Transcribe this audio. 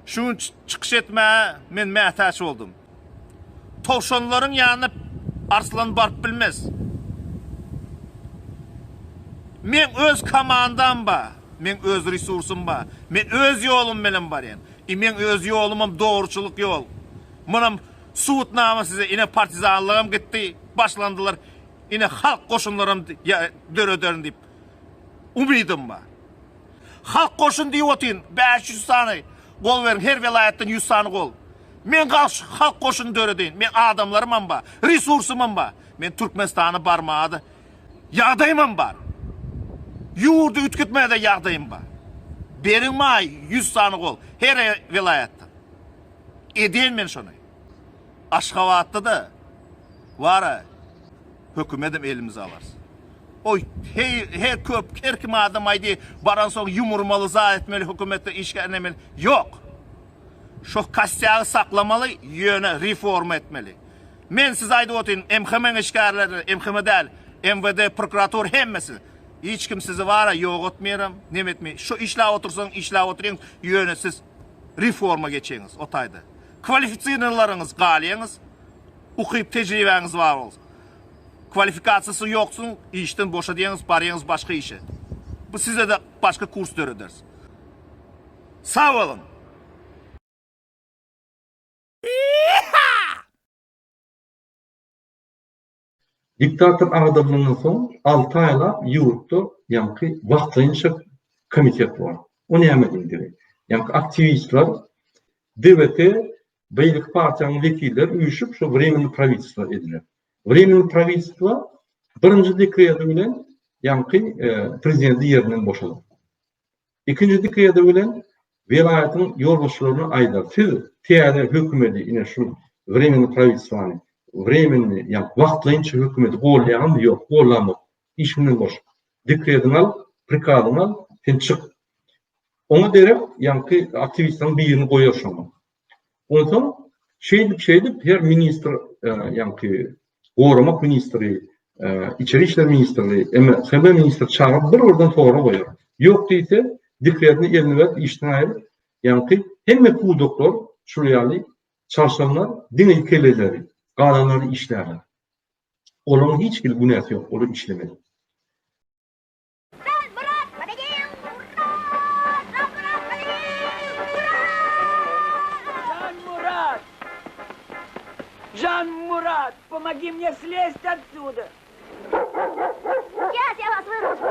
Şunu çıkış etmeye men mehtaç oldum. Tavşanların yanına arslan barıp bilmez. Men öz komandam ba, men öz resursum ba, men öz yolum bilen bar yani. Men öz yolumum doğruçuluk yol. Munam suutnama size ine partizanlığım gitti, başlandılar. Ine halk koşunlarım dörödörün deyip. Umidim ba. Halk koşun diye otin, 500 tane gol verin, her velayetten 100 tane gol. Men halk koşun dörödeyin, men adamlarımam ba, resursumum ba. Men Türkmenistan'a barmadı, yağdayımam bar. Yurdu ütkütmeye de yağdayım ba. Berin may 100 tane gol, her velayetten. Edeyin men şunu. Aşkavatta da var hükümetim elimize alarsın. Oy her köp her kim adam aydı baran son yumurmalı za etmeli hükümette işgal yok. Şu kasyağı saklamalı yöne reform etmeli. Men siz aydı otin MHM'nin işgalleri MHM değil MVD prokurator hemmesi. Hiç kim sizi var yok etmiyorum ne etmeyi. Şu işle otursan işle oturun yöne siz reforma geçeyiniz otaydı. Kvalifikasyonlarınız galiyiniz. Okuyup tecrübeniz var olsun. Kvalifikasyası yoksun, işten boşa diyeniz, bariyeniz başka işe. Bu size de başka kurs dörüderiz. Sağ olun. Diktatör adamının son 6 ayla yurtta yankı vaxtlayınca komitet var. O ne emedindir? Yankı aktivistler, devlete, beylik partiyanın vekiller uyuşup şu временный правительство edilir. Временный правительство birinci dekrede bilen yankı prezidenti yerinden boşalır. İkinci dekrede bilen velayetin yolbaşlarını aydar. Siz tiyade hükümeti yine şu временный правительствоны временный, yani vaxtlayınca hükümeti qo'llayan yok, qo'llamak. İşinden boş. Dekredin al, prikadın al, sen çık. Ona derek, yani aktivistlerin bir yerini koyuyor şu an. Ondan şeydip her minister, yani Qorumak ministri, İçeri İşler Ministerliği, MHM ministri çağırıp bir oradan sonra koyuyor. Yok deyse, dekredini eline ver, işten ayrı. Yani hem bu doktor, şuraya çalışanlar, din ilkeleri, kanunları işlerler. Onun hiçbir günahı yok, onu işlemedi. Жан Мурат, помоги мне слезть отсюда. Сейчас я вас выручу.